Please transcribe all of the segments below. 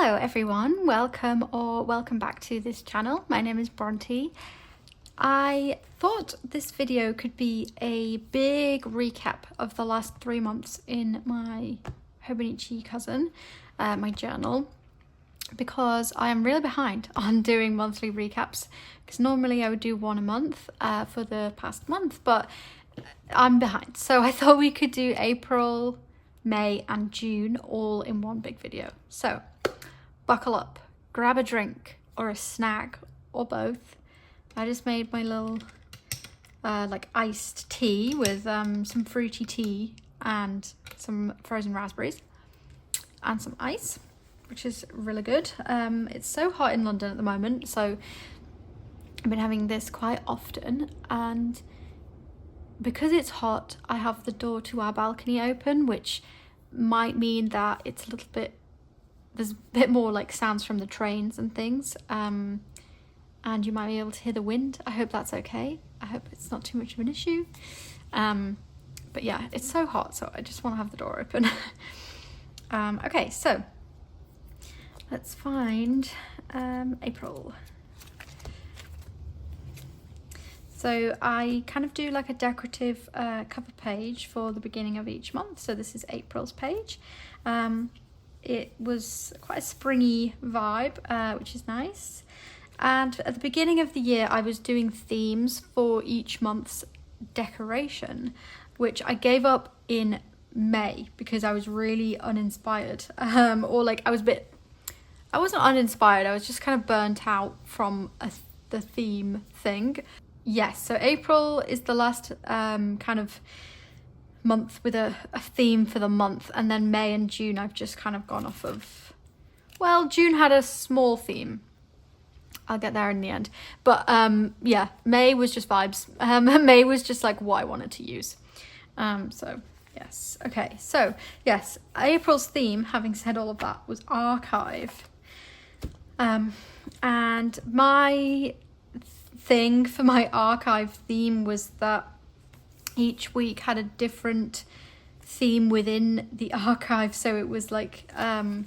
Hello everyone, welcome back to this channel. My name is Bronte. I thought this video could be a big recap of the last 3 months in my Hobonichi Cousin, my journal, because I am really behind on doing monthly recaps, because normally I would do one a month for the past month, but I'm behind. So I thought we could do April, May and June all in one big video. So buckle up, grab a drink or a snack or both. I just made my little like iced tea with some fruity tea and some frozen raspberries and some ice, which is really good. It's so hot in London at the moment, so I've been having this quite often, and because it's hot I have the door to our balcony open, which might mean that it's a little bit, there's a bit more like sounds from the trains and things, and you might be able to hear the wind. I hope that's okay. I hope it's not too much of an issue. But yeah, it's so hot, so I just want to have the door open. Okay, so let's find April. So I kind of do like a decorative cover page for the beginning of each month. So this is April's page. It was quite a springy vibe, which is nice. And at the beginning of the year, I was doing themes for each month's decoration, which I gave up in May because I was really uninspired. Or like I wasn't uninspired, I was just kind of burnt out from the theme thing. Yes, so April is the last kind of month with a theme for the month, and then May and June I've just kind of gone off of, well, June had a small theme. I'll get there in the end. But yeah, May was just vibes. May was just like what I wanted to use. So yes, okay, so yes, April's theme, having said all of that, was archive. And my thing for my archive theme was that each week had a different theme within the archive. So it was like I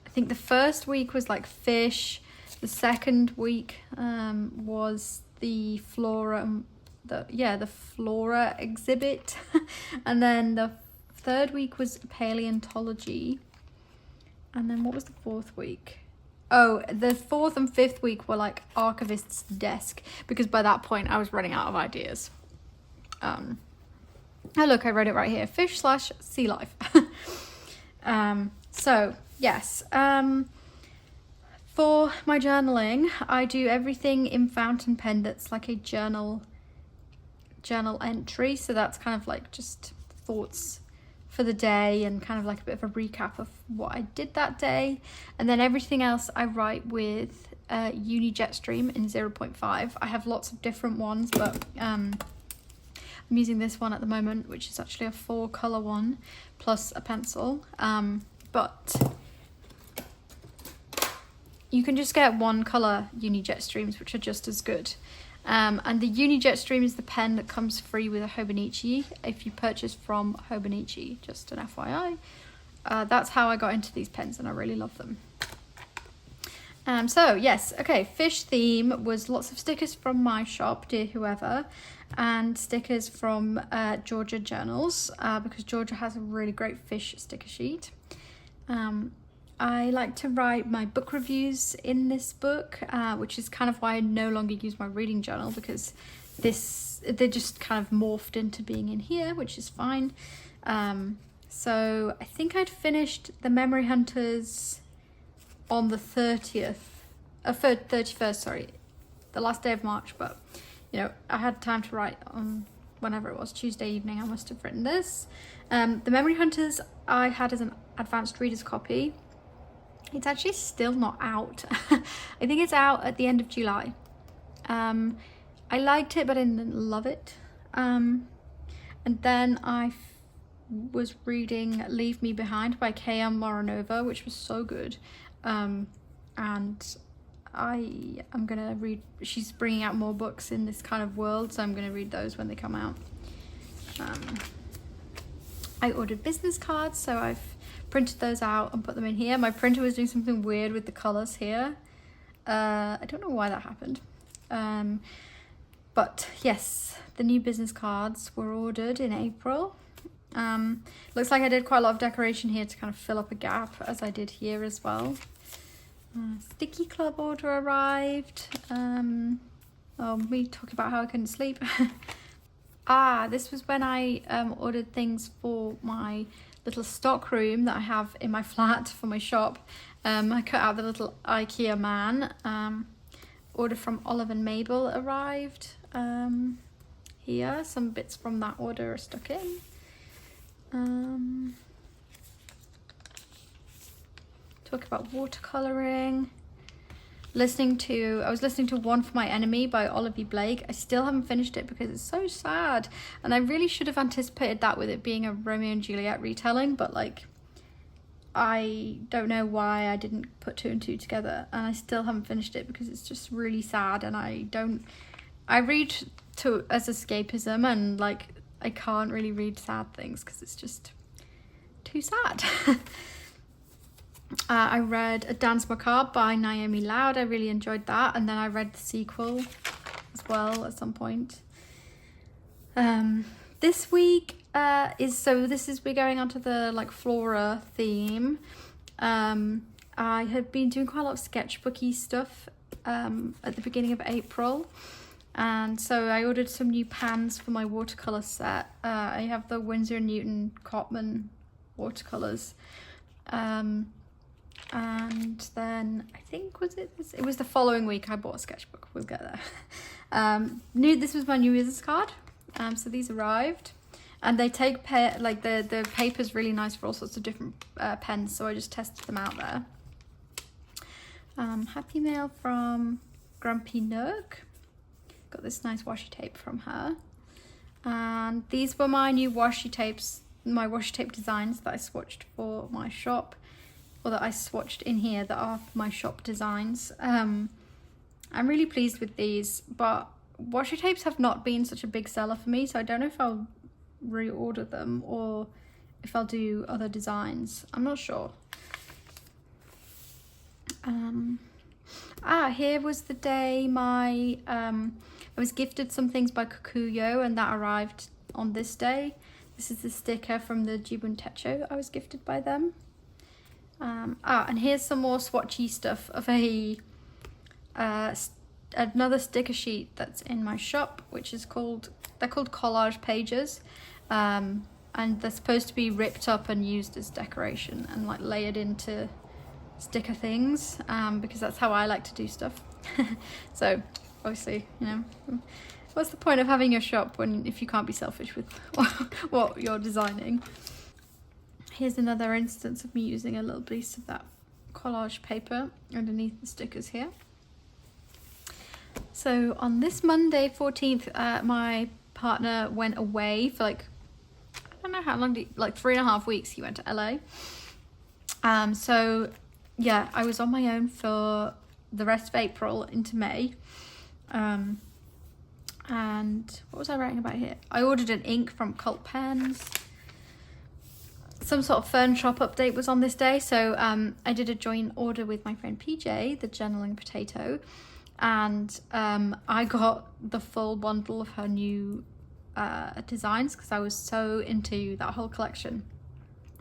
think the first week was like fish, the second week was the flora, the flora exhibit, and then the third week was paleontology, and then what was the fourth week? Oh, the fourth and fifth week were like archivist's desk, because by that point I was running out of ideas. Oh look, I wrote it right here, fish/sea life. So yes, for my journaling, I do everything in fountain pen that's like a journal entry. So that's kind of like just thoughts for the day and kind of like a bit of a recap of what I did that day. And then everything else I write with Uni Jetstream in 0.5. I have lots of different ones, but I'm using this one at the moment, which is actually a 4-color one plus a pencil. But you can just get 1-color Uni Jetstreams, which are just as good. And the Uni Jetstream is the pen that comes free with a Hobonichi if you purchase from Hobonichi, just an FYI. That's how I got into these pens, and I really love them. So yes, okay, fish theme was lots of stickers from my shop, Dear Whoever, and stickers from Georgia Journals, because Georgia has a really great fish sticker sheet. I like to write my book reviews in this book, which is kind of why I no longer use my reading journal, because they just kind of morphed into being in here, which is fine. So I think I'd finished the Memory Hunters on the 31st, sorry, the last day of March, but you know, I had time to write on whenever it was, Tuesday evening I must have written this. The Memory Hunters I had as an advanced reader's copy. It's actually still not out. I think it's out at the end of July. I liked it, but I didn't love it. And then I was reading Leave Me Behind by K.M. Moronova, which was so good. And I am going to read, she's bringing out more books in this kind of world, so I'm going to read those when they come out. I ordered business cards, so I've printed those out and put them in here. My printer was doing something weird with the colours here. I don't know why that happened. But yes, the new business cards were ordered in April. Looks like I did quite a lot of decoration here to kind of fill up a gap, as I did here as well. Sticky club order arrived. Me talking about how I couldn't sleep. This was when I ordered things for my little stock room that I have in my flat for my shop. I cut out the little IKEA man. Order from Olive and Mabel arrived. Here, some bits from that order are stuck in. Talk about watercolouring. I was listening to One for My Enemy by Olivia Blake. I still haven't finished it because it's so sad. And I really should have anticipated that with it being a Romeo and Juliet retelling, but like, I don't know why I didn't put 2 and 2 together, and I still haven't finished it because it's just really sad, and I read as escapism, and like, I can't really read sad things because it's just too sad. I read A Dance Macabre by Naomi Loud. I really enjoyed that, and then I read the sequel as well at some point. This week we're going on to the like flora theme. I had been doing quite a lot of sketchbooky stuff at the beginning of April, and so I ordered some new pans for my watercolor set. I have the Winsor & Newton Cotman watercolors. And then I think it was the following week I bought a sketchbook. We'll get there. This was my New Year's card. So these arrived, and they take the paper's really nice for all sorts of different pens. So I just tested them out there. Happy mail from Grumpy Nook. Got this nice washi tape from her. And these were my new washi tapes, my washi tape designs that I swatched for my shop. Or that I swatched in here that are my shop designs. I'm really pleased with these, but washi tapes have not been such a big seller for me, so I don't know if I'll reorder them or if I'll do other designs. I'm not sure. Here was the day I was gifted some things by Kokuyo, and that arrived on this day. This is the sticker from the Jibun Techo I was gifted by them. And here's some more swatchy stuff of another sticker sheet that's in my shop, which is they're called collage pages, and they're supposed to be ripped up and used as decoration and like layered into sticker things, because that's how I like to do stuff. So obviously, what's the point of having your shop if you can't be selfish with what you're designing? Here's another instance of me using a little piece of that collage paper underneath the stickers here. So on this Monday, 14th, my partner went away for I don't know how long, 3.5 weeks he went to LA. So yeah, I was on my own for the rest of April into May. And what was I writing about here? I ordered an ink from Cult Pens. Some sort of fern shop update was on this day, so I did a joint order with my friend PJ, the Journaling Potato, and I got the full bundle of her new designs because I was so into that whole collection.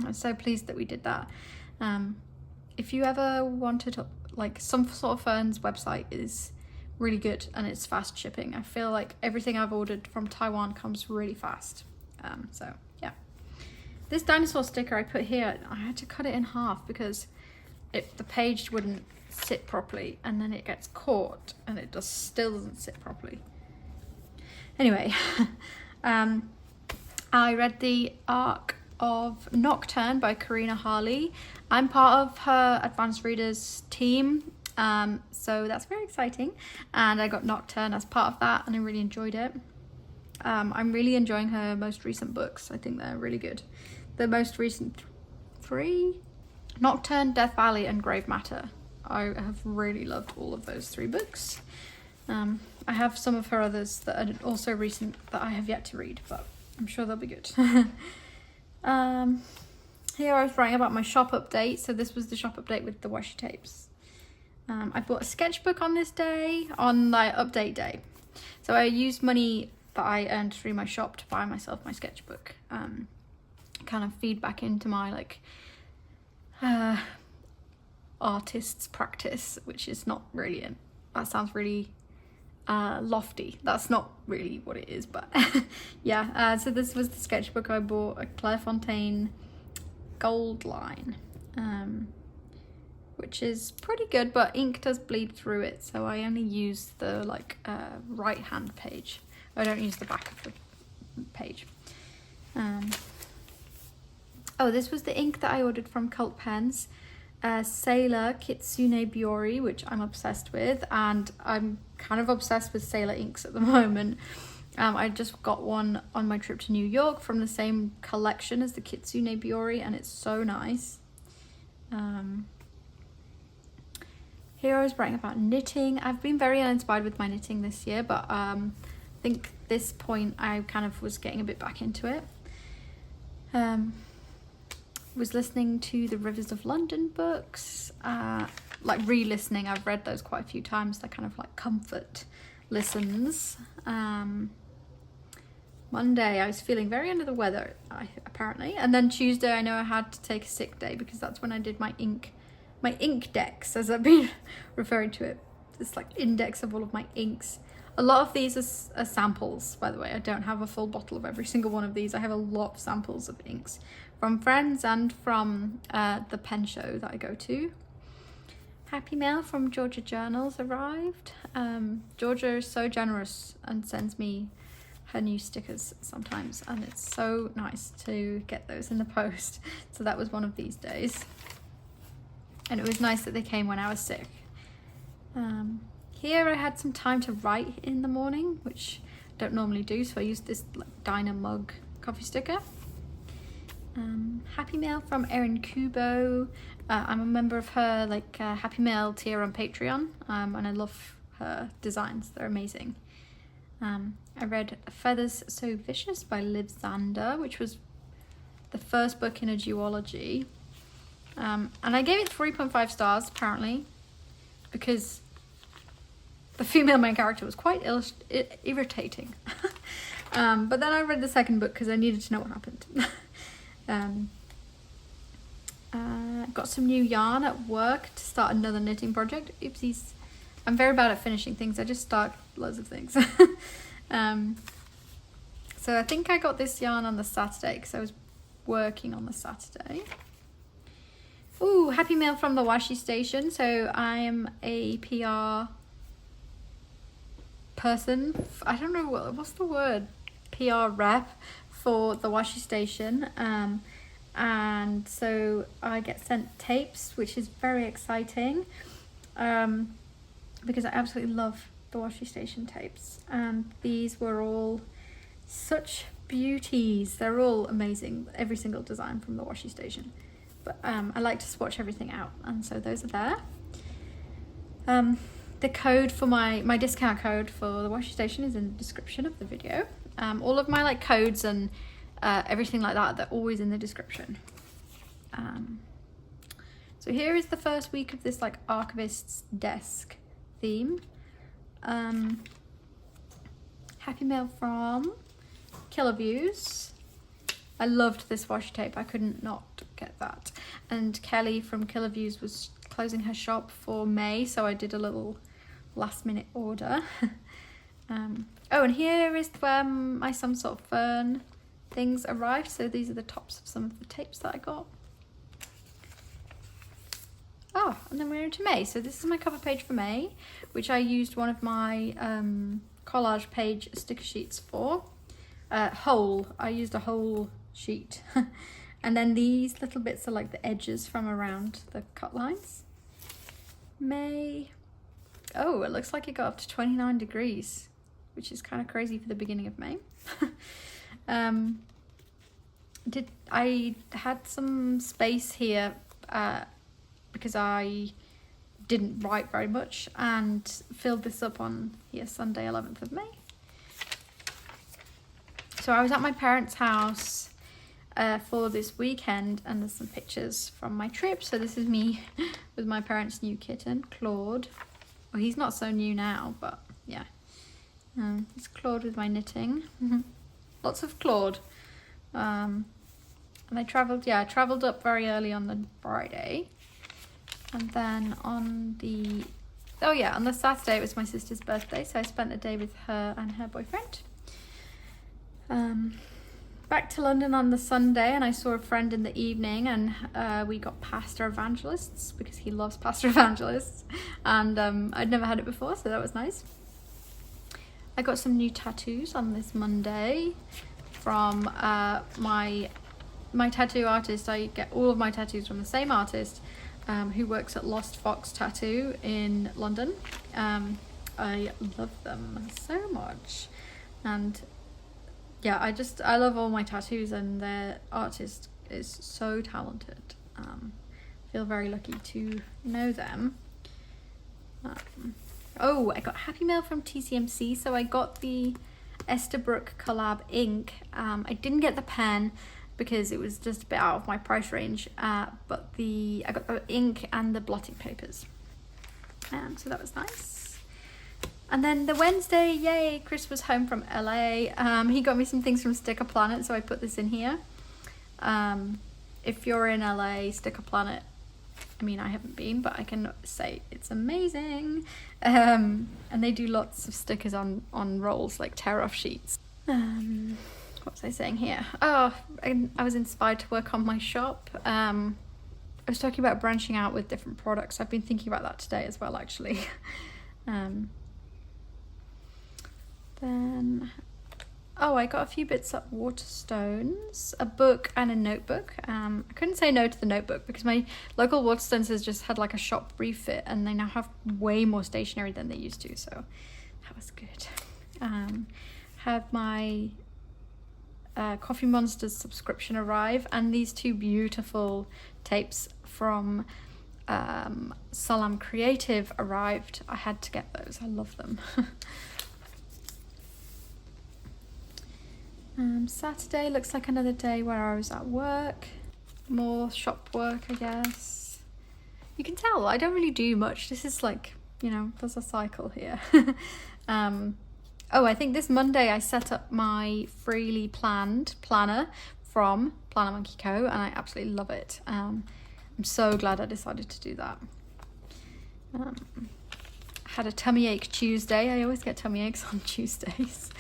I was so pleased that we did that. If you ever wanted some sort of ferns website is really good and it's fast shipping. I feel like everything I've ordered from Taiwan comes really fast. So yeah. This dinosaur sticker I put here, I had to cut it in half because the page wouldn't sit properly, and then it gets caught and it still doesn't sit properly. Anyway, I read the Arc of Nocturne by Karina Harley. I'm part of her advanced readers team, so that's very exciting, and I got Nocturne as part of that and I really enjoyed it. I'm really enjoying her most recent books. I think they're really good. The most recent 3, Nocturne, Death Valley and Grave Matter. I have really loved all of those 3 books. I have some of her others that are also recent that I have yet to read, but I'm sure they'll be good. Here I was writing about my shop update. So this was the shop update with the washi tapes. I bought a sketchbook on this day, on like update day. So I used money that I earned through my shop to buy myself my sketchbook. Kind of feed back into my like artist's practice, which is not really, that sounds really lofty. That's not really what it is, but yeah. So this was the sketchbook I bought, a Clairefontaine gold line, which is pretty good, but ink does bleed through it, so I only use the like right hand page. I don't use the back of the page. Oh, this was the ink that I ordered from Cult Pens, Sailor Kitsune Biori, which I'm obsessed with, and I'm kind of obsessed with Sailor inks at the moment. I just got one on my trip to New York from the same collection as the Kitsune Biori, and it's so nice. Here I was writing about knitting. I've been very uninspired with my knitting this year, but I think this point I kind of was getting a bit back into it. Was listening to the Rivers of London books, like re-listening. I've read those quite a few times. They're kind of like comfort listens. Monday I was feeling very under the weather, apparently, and then Tuesday I know I had to take a sick day because that's when I did my ink decks, as I've been referring to it. This like index of all of my inks. A lot of these are samples, by the way. I don't have a full bottle of every single one of these. I have a lot of samples of inks from friends and from the pen show that I go to. Happy mail from Georgia Journals arrived. Georgia is so generous and sends me her new stickers sometimes, and it's so nice to get those in the post. So that was one of these days, and it was nice that they came when I was sick. Here I had some time to write in the morning, which I don't normally do, so I used this like diner mug coffee sticker. Happy mail from Erin Kubo. I'm a member of her like Happy Mail tier on Patreon, and I love her designs. They're amazing. I read Feathers So Vicious by Liv Zander, which was the first book in a duology. And I gave it 3.5 stars, apparently, because the female main character was quite irritating. But then I read the second book because I needed to know what happened. Got some new yarn at work to start another knitting project. Oopsies. I'm very bad at finishing things. I just start loads of things. So I think I got this yarn on the Saturday because I was working on the Saturday. Ooh, happy mail from the washi station. So I am a PR person. I don't know what's the word. PR rep for the washi station. And so I get sent tapes, which is very exciting. Because I absolutely love the washi station tapes, and these were all such beauties. They're all amazing, every single design from the washi station, but I like to swatch everything out, and so those are there. The code for my discount code for the washi station is in the description of the video. All of my like codes and everything like that, they're always in the description. So here is the first week of this like archivist's desk theme. Happy mail from Killer Views. I loved this washi tape. I couldn't not get that. And Kelly from Killer Views was closing her shop for May, so I did a little last minute order. Oh, and here is where my Some Sort of Fern things arrived. So these are the tops of some of the tapes that I got. Oh, and then we're into May. So this is my cover page for May, which I used one of my collage page sticker sheets for. I used a whole sheet. And then these little bits are like the edges from around the cut lines. May. Oh, it looks like it got up to 29 degrees, which is kind of crazy for the beginning of May. I had some space here because I didn't write very much, and filled this up on here Sunday 11th of May. So I was at my parents' house for this weekend, and there's some pictures from my trip. So this is me with my parents' new kitten, Claude. Well, he's not so new now, but yeah. It's Claude with my knitting. Lots of Claude. And I travelled up very early on the Friday. And then on the Saturday it was my sister's birthday, so I spent the day with her and her boyfriend. Back to London on the Sunday, and I saw a friend in the evening, and we got pasta evangelists because he loves pasta evangelists, and I'd never had it before, so that was nice. I got some new tattoos on this Monday from my tattoo artist. I get all of my tattoos from the same artist, who works at Lost Fox Tattoo in London. I love them so much, and yeah, I love all my tattoos, and their artist is so talented. Feel very lucky to know them. Oh, I got Happy Mail from TCMC, so I got the Esterbrook collab ink. I didn't get the pen because it was just a bit out of my price range, but I got the ink and the blotting papers, so that was nice. And then the Wednesday, yay, Chris was home from LA. He got me some things from Sticker Planet, so I put this in here. If you're in LA, Sticker Planet, I mean, I haven't been, but I can say it's amazing. And they do lots of stickers on rolls, like tear-off sheets. What was I saying here? Oh, I was inspired to work on my shop. I was talking about branching out with different products. I've been thinking about that today as well, actually. Then, I got a few bits at Waterstones, a book and a notebook. I couldn't say no to the notebook because my local Waterstones has just had like a shop refit, and they now have way more stationery than they used to, so that was good. Had my Coffee Monsters subscription arrive, and these two beautiful tapes from Salam Creative arrived. I had to get those. I love them. Saturday looks like another day where I was at work. More shop work, I guess. You can tell I don't really do much. This is like, there's a cycle here. I think this Monday I set up my freely planned planner from Planner Monkey Co, and I absolutely love it. I'm so glad I decided to do that. Had a tummy ache Tuesday. I always get tummy aches on Tuesdays.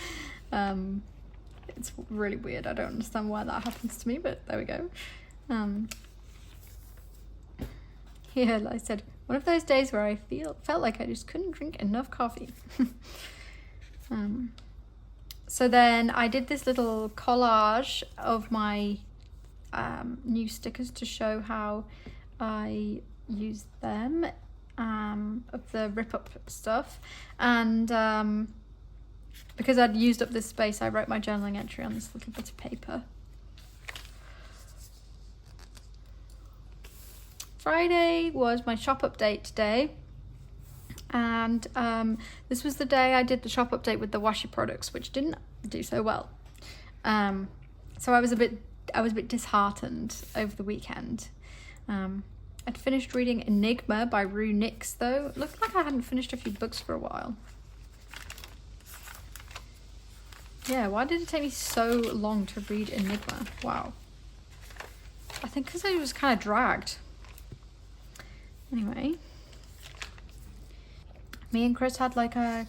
It's really weird. I don't understand why that happens to me, but there we go. Here, I said, one of those days where I felt like I just couldn't drink enough coffee. So then I did this little collage of my new stickers to show how I use them, of the rip-up stuff, and because I'd used up this space, I wrote my journaling entry on this little bit of paper. Friday was my shop update day, and this was the day I did the shop update with the washi products, which didn't do so well. So I was a bit disheartened over the weekend. I'd finished reading Enigma by Rue Nix, though. It looked like I hadn't finished a few books for a while. Yeah, why did it take me so long to read Enigma? Wow. I think because it was kind of dragged. Anyway. Me and Chris had like a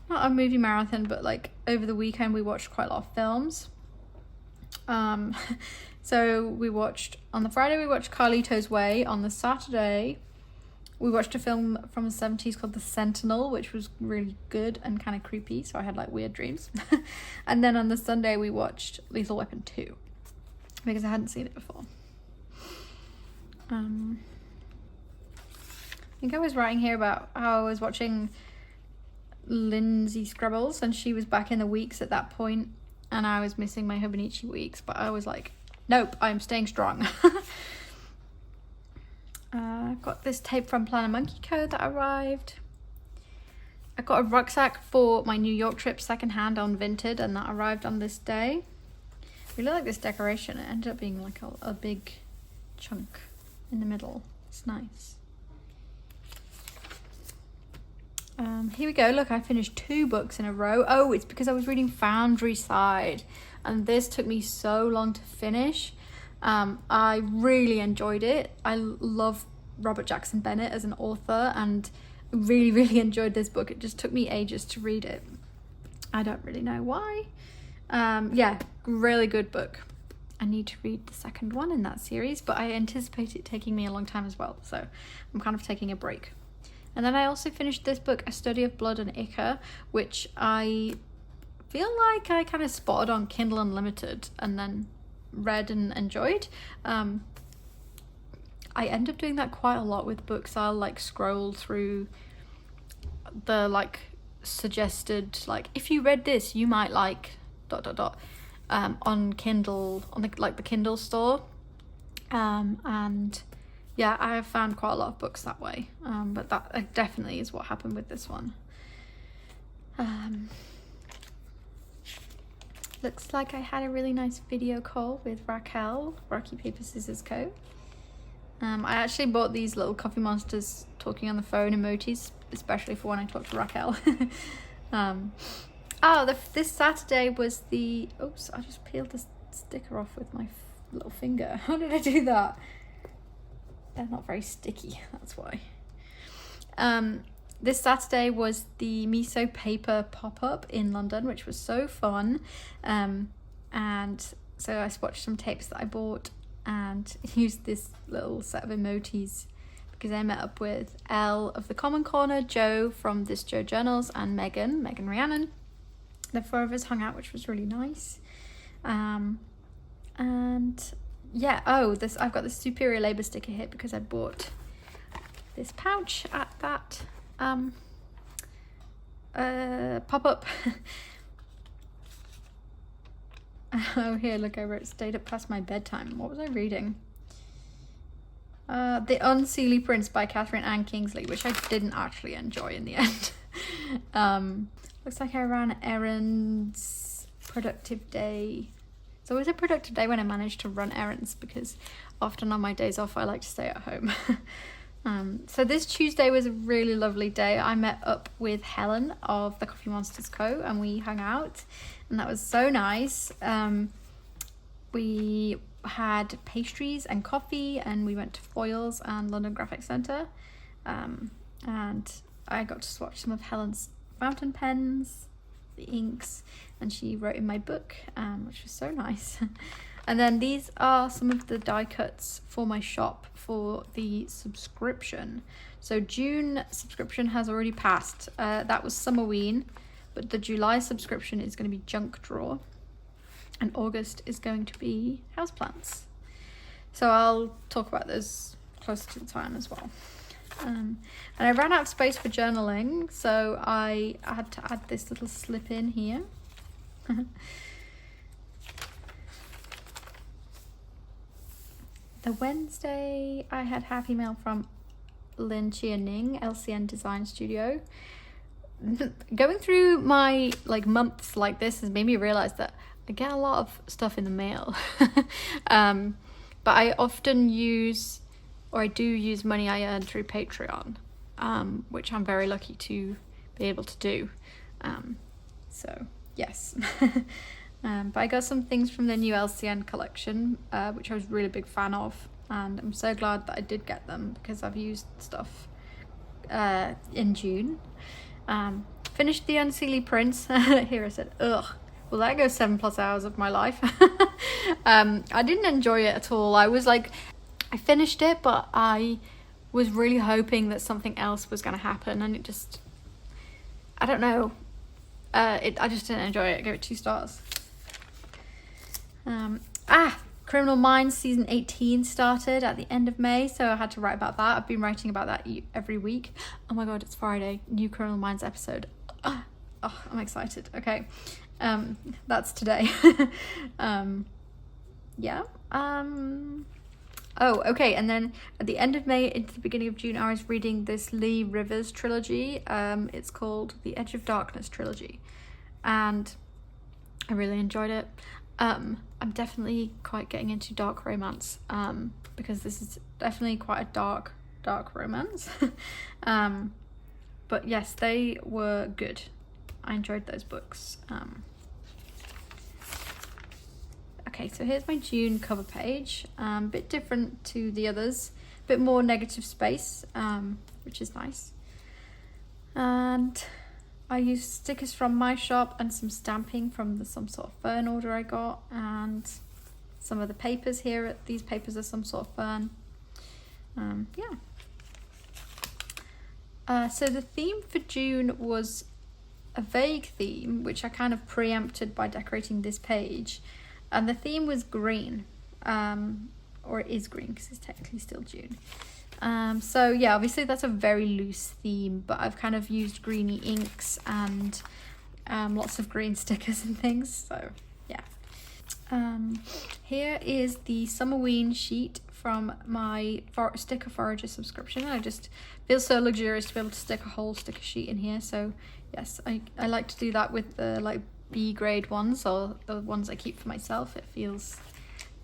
not a movie marathon, but like over the weekend we watched quite a lot of films. So on the Friday we watched Carlito's Way. On the Saturday we watched a film from the 70s called The Sentinel, which was really good and kind of creepy, so I had like weird dreams. And then on the Sunday we watched Lethal Weapon 2 because I hadn't seen it before. I think I was writing here about how I was watching Lindsay Scrubbles, and she was back in the weeks at that point, and I was missing my Hobonichi weeks, but I was like, nope, I'm staying strong. Got this tape from Planner Monkey Co that arrived. I got a rucksack for my New York trip secondhand on Vinted, and that arrived on this day. Really like this decoration. It ended up being like a big chunk in the middle. It's nice. Here we go. Look, I finished 2 books in a row. Oh, it's because I was reading Foundry Side, and this took me so long to finish. I really enjoyed it. I love Robert Jackson Bennett as an author, and really, really enjoyed this book. It just took me ages to read it. I don't really know why. Yeah, really good book. I need to read the second one in that series, but I anticipate it taking me a long time as well, so I'm kind of taking a break. And then I also finished this book, A Study of Blood and Ichor, which I feel like I kind of spotted on Kindle Unlimited and then read and enjoyed. I end up doing that quite a lot with books. I'll like scroll through the like suggested, like, if you read this you might like ... on Kindle, on the Kindle store, and yeah, I have found quite a lot of books that way, but that definitely is what happened with this one. Looks like I had a really nice video call with Raquel, Rocky Paper Scissors Co. I actually bought these little Coffee Monsters talking on the phone emojis, especially for when I talk to Raquel. This Saturday was the... Oops, I just peeled the sticker off with my little finger. How did I do that? They're not very sticky, that's why. This Saturday was the Miso Paper pop-up in London, which was so fun. And so I swatched some tapes that I bought and used this little set of emojis because I met up with Elle of the Common Corner, Joe from This Joe Journals, and Megan Rhiannon. The 4 of us hung out, which was really nice. And yeah, I've got this Superior Labour sticker here because I bought this pouch at that pop-up. Oh, here, look, I wrote "Stayed up past my bedtime." What was I reading? The Unseelie Prince by Catherine Ann Kingsley, which I didn't actually enjoy in the end. Looks like I ran errands. Productive day. It's always a productive day when I manage to run errands, because often on my days off I like to stay at home. So this Tuesday was a really lovely day. I met up with Helen of the Coffee Monsters Co. and we hung out, and that was so nice. We had pastries and coffee, and we went to Foyles and London Graphic Centre, and I got to swatch some of Helen's fountain pens, the inks, and she wrote in my book, which was so nice. And then these are some of the die cuts for my shop for the subscription. So June subscription has already passed. That was Summerween, but the July subscription is going to be Junk Drawer, and August is going to be Houseplants. So I'll talk about those closer to the time as well. And I ran out of space for journaling, so I had to add this little slip in here. The Wednesday, I had happy mail from Lin Chia Ning, LCN Design Studio. Going through my months like this has made me realize that I get a lot of stuff in the mail. But I often use, or I do use, money I earn through Patreon, which I'm very lucky to be able to do. So yes. But I got some things from the new LCN collection, which I was a really big fan of, and I'm so glad that I did get them because I've used stuff in June. Finished the Unseelie Prince. Here I said, ugh, well that goes 7+ hours of my life. I didn't enjoy it at all. I finished it, but I was really hoping that something else was going to happen, and it just, I don't know. I just didn't enjoy it. I gave it 2 stars. Criminal Minds season 18 started at the end of May, so I had to write about that. I've been writing about that every week. Oh my god, it's Friday. New Criminal Minds episode. Oh, I'm excited. Okay. That's today. Yeah. Oh, okay. And then at the end of May into the beginning of June, I was reading this Lee Rivers trilogy. It's called The Edge of Darkness trilogy, and I really enjoyed it. I'm definitely quite getting into dark romance, because this is definitely quite a dark romance. But yes, they were good. I enjoyed those books. Okay, so here's my June cover page. A bit different to the others, a bit more negative space, which is nice. And I used stickers from my shop and some stamping from some sort of fern order I got, and some of the papers here. These papers are some sort of fern. So the theme for June was a vague theme, which I kind of preempted by decorating this page. And the theme was green, or it is green because it's technically still June. So yeah, obviously that's a very loose theme, but I've kind of used greeny inks and lots of green stickers and things, so yeah. Here is the Summerween sheet from my sticker forager subscription. I just feel so luxurious to be able to stick a whole sticker sheet in here, so yes, I like to do that with the like B grade ones, or the ones I keep for myself. It feels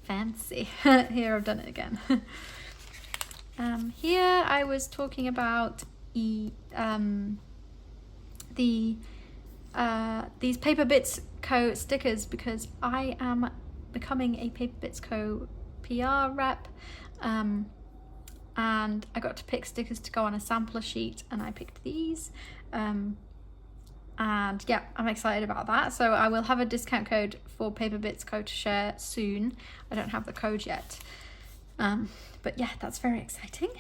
fancy. Here I've done it again. Here I was talking about these Paper Bits Co stickers, because I am becoming a Paper Bits Co PR rep, and I got to pick stickers to go on a sampler sheet, and I picked these. And yeah, I'm excited about that. So I will have a discount code for Paper Bits Co to share soon. I don't have the code yet. But yeah, that's very exciting.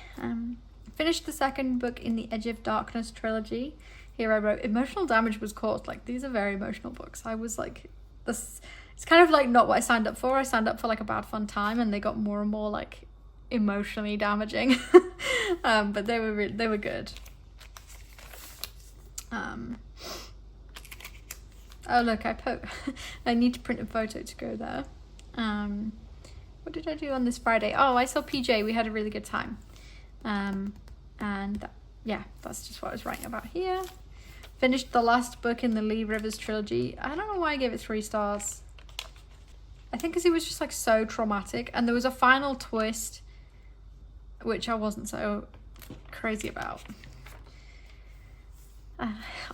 Finished the second book in the Edge of Darkness trilogy. Here I wrote, emotional damage was caused. Like, these are very emotional books. I was like, this, it's kind of like not what I signed up for. I signed up for like a bad fun time, and they got more and more like emotionally damaging. But they were good. Oh look, I need to print a photo to go there. What did I do on this Friday? Oh, I saw PJ. We had a really good time. Yeah, that's just what I was writing about here. Finished the last book in the Lee Rivers trilogy. I don't know why I gave it 3 stars. I think because it was just like so traumatic, and there was a final twist which I wasn't so crazy about.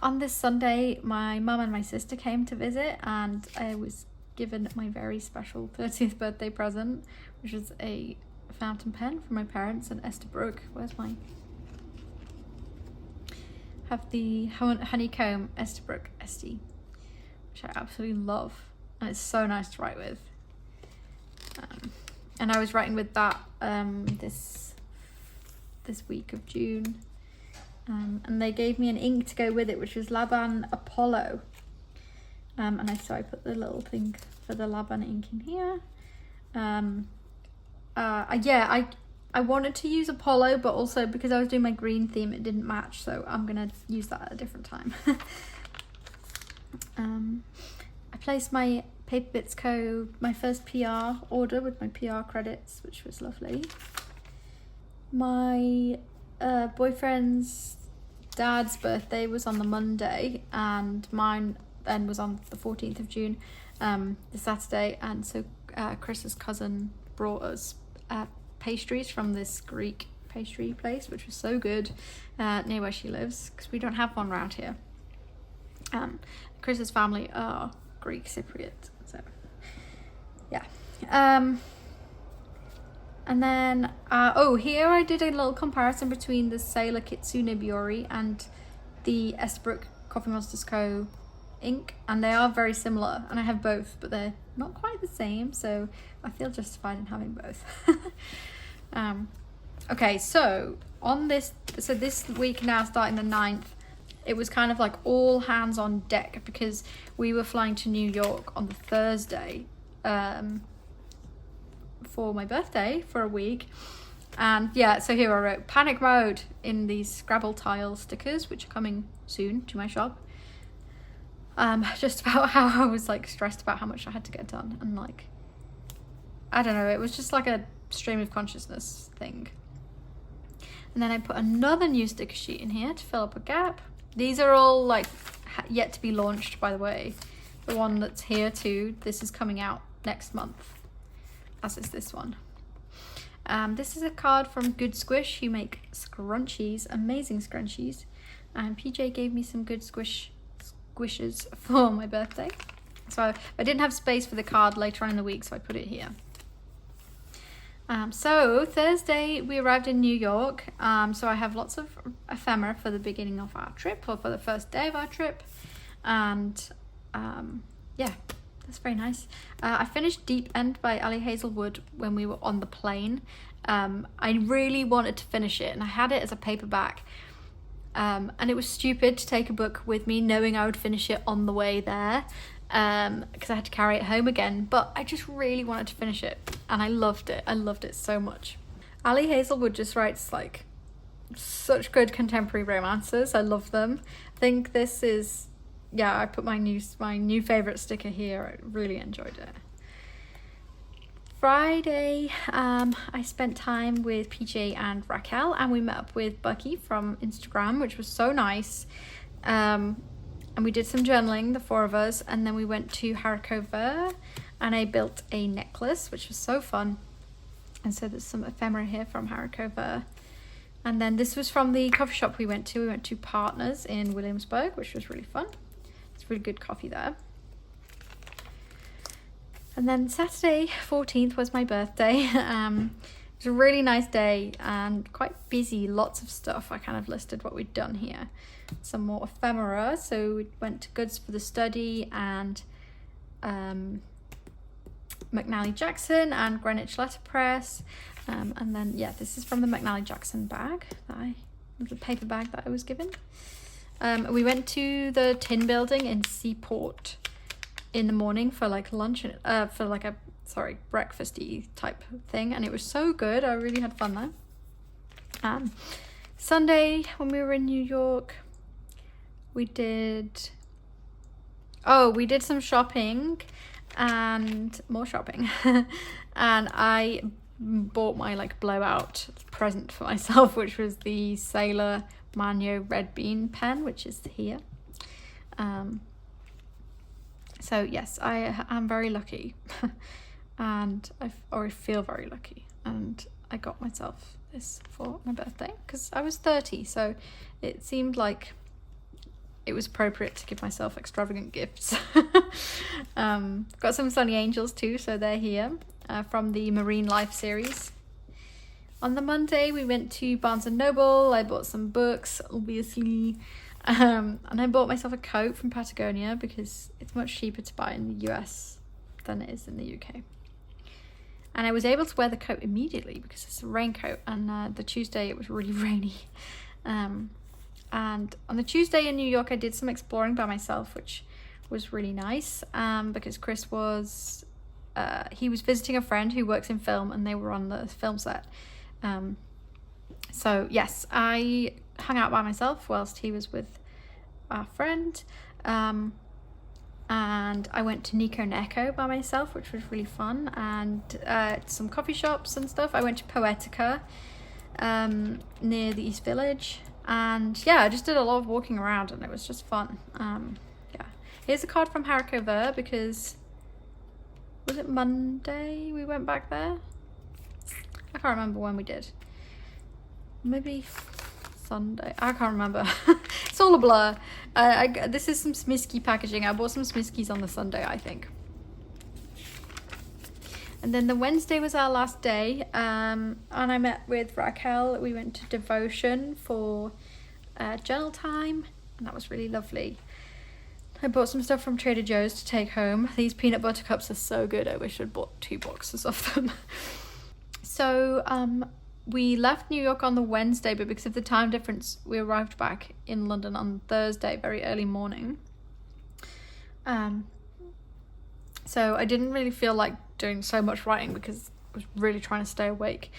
On this Sunday, my mum and my sister came to visit, and I was given my very special 30th birthday present, which was a fountain pen from my parents and Esther Brooke. Where's mine? Have the honeycomb Esther Brooke Esty, which I absolutely love, and it's so nice to write with. And I was writing with that this week of June. And they gave me an ink to go with it, which was Laban Apollo. So I put the little thing for the Laban ink in here. I wanted to use Apollo, but also because I was doing my green theme, it didn't match, so I'm gonna use that at a different time. I placed my Paper Bits Co. my first PR order with my PR credits, which was lovely. My boyfriend's dad's birthday was on the Monday, and mine then was on the 14th of June, the Saturday, and so Chris's cousin brought us pastries from this Greek pastry place, which was so good, near where she lives, because we don't have one around here. Chris's family are Greek Cypriot, so yeah. And then, here I did a little comparison between the Sailor Kitsune Biori and the Esbrook Coffee Monsters Co. ink, and they are very similar, and I have both, but they're not quite the same, so I feel justified in having both. Okay, so this week now, starting the 9th, it was kind of like all hands on deck, because we were flying to New York on the Thursday, for my birthday for a week. And yeah, so here I wrote panic mode in these Scrabble tile stickers, which are coming soon to my shop. Just about how I was like stressed about how much I had to get done, and like, I don't know, it was just like a stream of consciousness thing. And then I put another new sticker sheet in here to fill up a gap. These are all like yet to be launched, by the way. The one that's here too, this is coming out next month, as is this one. This is a card from Good Squish, who make scrunchies, amazing scrunchies. And PJ gave me some good squishes for my birthday. So I didn't have space for the card later on in the week, so I put it here. So Thursday we arrived in New York. So I have lots of ephemera for the beginning of our trip, or for the first day of our trip. And yeah, that's very nice. I finished Deep End by Ali Hazelwood when we were on the plane. I really wanted to finish it, and I had it as a paperback. And it was stupid to take a book with me knowing I would finish it on the way there, because I had to carry it home again, but I just really wanted to finish it, and I loved it so much. Ali Hazelwood just writes like such good contemporary romances. I love them. I think this is, yeah, I put my new favorite sticker here. I really enjoyed it. Friday, I spent time with PJ and Raquel, and we met up with Bucky from Instagram, which was so nice. And we did some journaling, the four of us, and then we went to Haricot Vert, and I built a necklace, which was so fun. And so there's some ephemera here from Haricot Vert. And then this was from the coffee shop we went to. We went to Partners in Williamsburg, which was really fun. It's really good coffee there. And then Saturday 14th was my birthday. It was a really nice day and quite busy, lots of stuff. I kind of listed what we'd done here. Some more ephemera. So we went to Goods for the Study and McNally Jackson and Greenwich Letterpress. And then, yeah, this is from the McNally Jackson bag, the paper bag that I was given. We went to the Tin Building in Seaport in the morning for like lunch, for like a breakfasty type thing, and it was so good. I really had fun there. Sunday when we were in New York, we did some shopping and more shopping. And I bought my like blowout present for myself, which was the Sailor Manio Red Bean pen, which is here. So yes, I am very lucky. And I feel very lucky, and I got myself this for my birthday because I was 30, so it seemed like it was appropriate to give myself extravagant gifts. Got some Sunny Angels too, so they're here, from the Marine Life series. On the Monday we went to Barnes & Noble. I bought some books, obviously, and I bought myself a coat from Patagonia because it's much cheaper to buy in the US than it is in the UK. And I was able to wear the coat immediately because it's a raincoat, and the Tuesday it was really rainy. And on the Tuesday in New York I did some exploring by myself, which was really nice, because Chris was he was visiting a friend who works in film, and they were on the film set. So yes, I hung out by myself whilst he was with our friend. And I went to Nico and Echo by myself, which was really fun, and some coffee shops and stuff. I went to Poetica near the East Village, and yeah, I just did a lot of walking around, and it was just fun. Yeah, here's a card from Haricot Vert, because was it Monday we went back there? I can't remember when we did. Maybe Sunday, I can't remember. It's all a blur. This is some Smisky packaging. I bought some Smiskies on the Sunday, I think. And then the Wednesday was our last day, and I met with Raquel. We went to Devotion for journal time, and that was really lovely. I bought some stuff from Trader Joe's to take home. These peanut butter cups are so good. I wish I'd bought 2 boxes of them. So we left New York on the Wednesday, but because of the time difference, we arrived back in London on Thursday, very early morning. So I didn't really feel like doing so much writing because I was really trying to stay awake.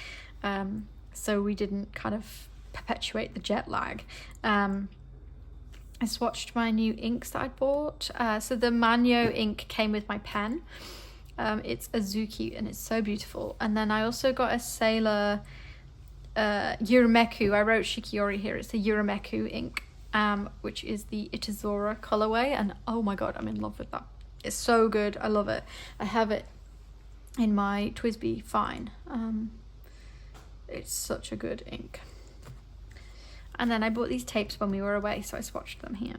So we didn't kind of perpetuate the jet lag. I swatched my new inks that I bought. So the Manio ink came with my pen. It's Azuki, and it's so beautiful. And then I also got a Sailor Yurameku. I wrote Shikiori here. It's the Yurameku ink, which is the Itazora colorway, and oh my god, I'm in love with that. It's so good. I love it. I have it in my TWSBI Fine. It's such a good ink. And then I bought these tapes when we were away, so I swatched them here.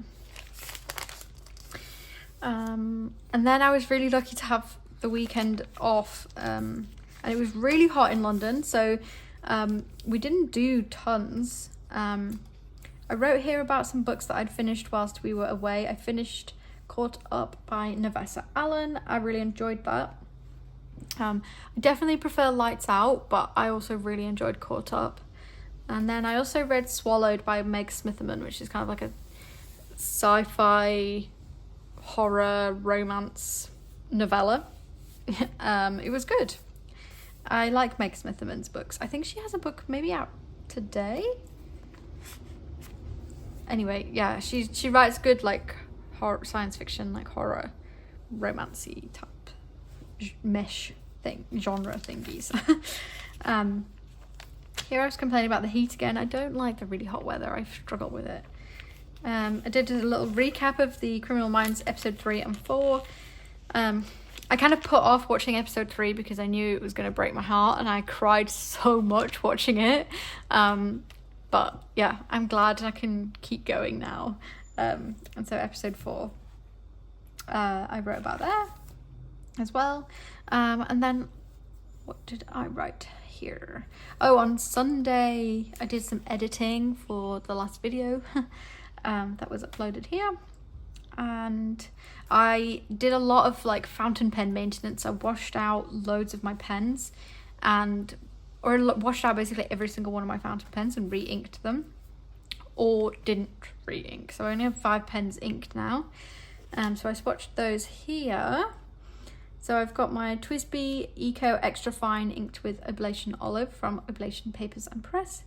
And then I was really lucky to have the weekend off, and it was really hot in London, so we didn't do tons. I wrote here about some books that I'd finished whilst we were away. I finished Caught Up by Navessa Allen. I really enjoyed that. I definitely prefer Lights Out, but I also really enjoyed Caught Up. And then I also read Swallowed by Meg Smitherman, which is kind of like a sci-fi horror romance novella. It was good. I like Meg Smitherman's books. I think she has a book maybe out today. Anyway, yeah, she writes good like horror, science fiction, like horror, romancy type mesh thing, genre thingies. Here I was complaining about the heat again. I don't like the really hot weather. I struggle with it. I did a little recap of the Criminal Minds episode 3 and 4. I kind of put off watching episode 3 because I knew it was going to break my heart, and I cried so much watching it. But yeah, I'm glad I can keep going now. And so episode 4, I wrote about there as well. And then what did I write here? Oh, on Sunday I did some editing for the last video that was uploaded here. And I did a lot of like fountain pen maintenance. I washed out loads of my pens, or washed out basically every single one of my fountain pens and re-inked them, or didn't re-ink. So I only have 5 pens inked now. So I swatched those here. So I've got my TWSBI Eco Extra Fine inked with Oblation Olive from Oblation Papers and Press.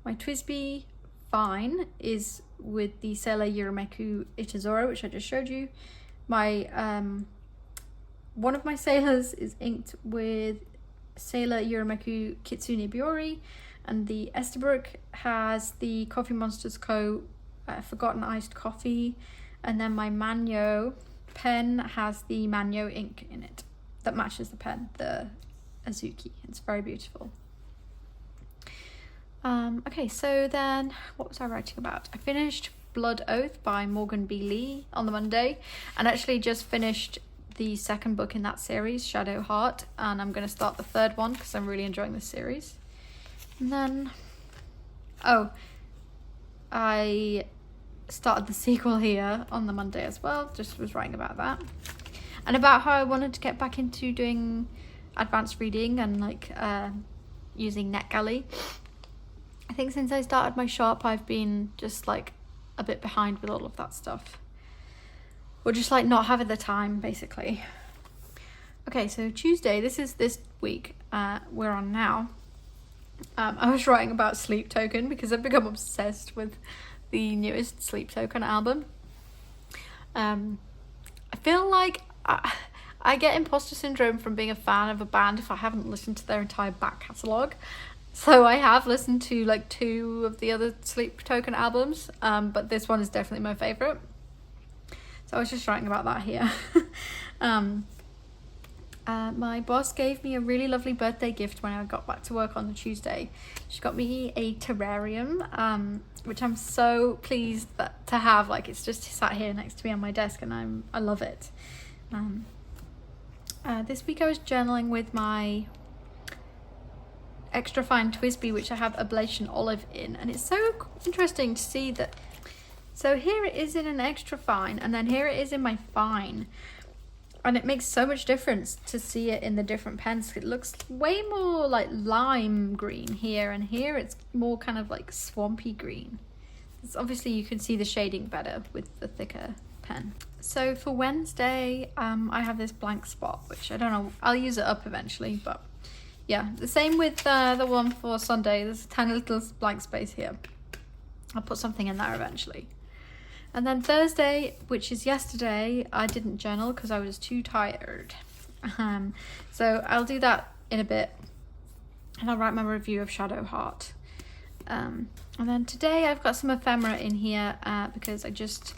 My TWSBI Fine is with the Sailor Yurameku Itazora, which I just showed you. My one of my sailors is inked with Sailor Yurameku Kitsune Biori, and the Estabrook has the Coffee Monsters Co. Forgotten Iced Coffee, and then my Manyo pen has the Manyo ink in it that matches the pen, the Azuki. It's very beautiful. Okay, so then what was I writing about? I finished Blood Oath by Morgan B. Lee on the Monday, and actually just finished the second book in that series, Shadow Heart, and I'm going to start the third one because I'm really enjoying this series. And then, I started the sequel here on the Monday as well, just was writing about that. And about how I wanted to get back into doing advanced reading and like using NetGalley. I think since I started my shop, I've been just like a bit behind with all of that stuff. Or just like not having the time, basically. Okay, so Tuesday, this is this week we're on now. I was writing about Sleep Token because I've become obsessed with the newest Sleep Token album. I feel like I get imposter syndrome from being a fan of a band if I haven't listened to their entire back catalogue. So I have listened to like 2 of the other Sleep Token albums, but this one is definitely my favourite. So I was just writing about that here. My boss gave me a really lovely birthday gift when I got back to work on the Tuesday. She got me a terrarium, which I'm so pleased to have. Like, it's just sat here next to me on my desk, and I love it. This week I was journaling with my Extra Fine TWSBI, which I have Oblation Olive in, and it's so interesting to see that. So here it is in an Extra Fine, and then here it is in my Fine. And it makes so much difference to see it in the different pens. It looks way more like lime green here, and here it's more kind of like swampy green. It's obviously you can see the shading better with the thicker pen. So for Wednesday, I have this blank spot, which I don't know, I'll use it up eventually, but yeah, the same with the one for Sunday. There's a tiny little blank space here. I'll put something in there eventually. And then Thursday, which is yesterday, I didn't journal because I was too tired. So I'll do that in a bit, and I'll write my review of Shadow Heart. And then today I've got some ephemera in here because I just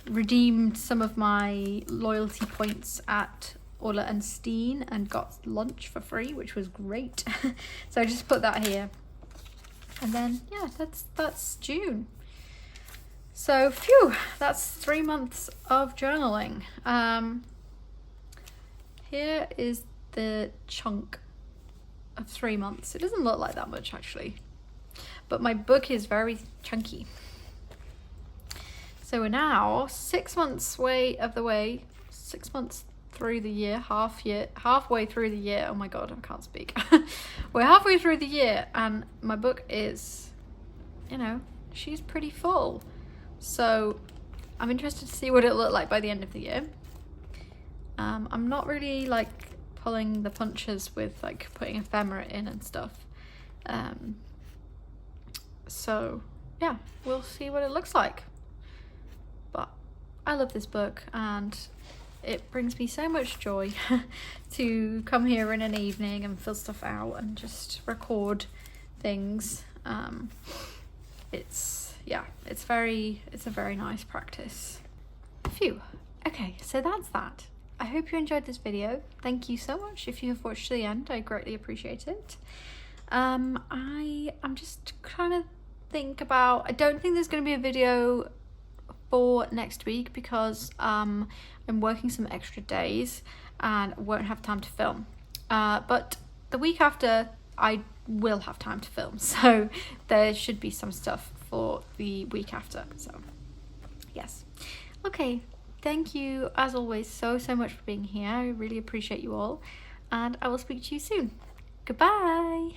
redeemed some of my loyalty points at Orla and Steen and got lunch for free, which was great. So I just put that here. And then, yeah, that's June. So, phew, that's 3 months of journaling. Here is the chunk of 3 months. It doesn't look like that much, actually. But my book is very chunky. So we're now 6 months of the way, 6 months through the year, halfway through the year. Oh my God, I can't speak. We're halfway through the year and my book is, you know, she's pretty full. So I'm interested to see what it'll look like by the end of the year. I'm not really like pulling the punches with like putting ephemera in and stuff. So yeah, we'll see what it looks like. But I love this book and it brings me so much joy to come here in an evening and fill stuff out and just record things. It's a very nice practice. Phew. Okay, so that's that. I hope you enjoyed this video. Thank you so much if you have watched to the end. I greatly appreciate it. I'm just trying to think about, I don't think there's going to be a video for next week because I'm working some extra days and won't have time to film. But the week after I will have time to film, so there should be some stuff for the week after. So yes. Okay, thank you as always so much for being here. I really appreciate you all and I will speak to you soon. Goodbye.